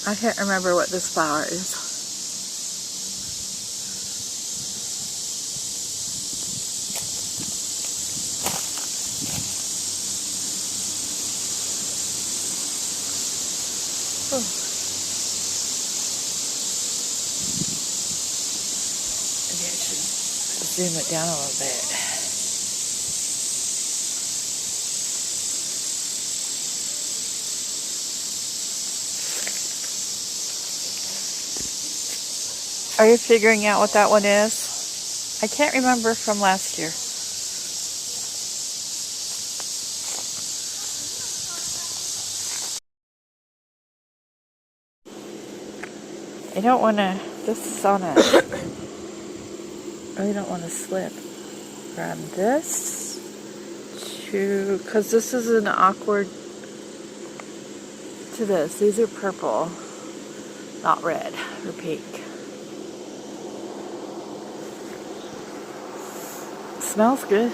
I can't remember what this flower is. Oh. Maybe I should zoom it down a little bit. Are you figuring out what that one is? I can't remember from last year. I don't want to, this is on a, I really don't want to slip from this to, because this is an awkward to this. These are purple, not red or pink. Smells good.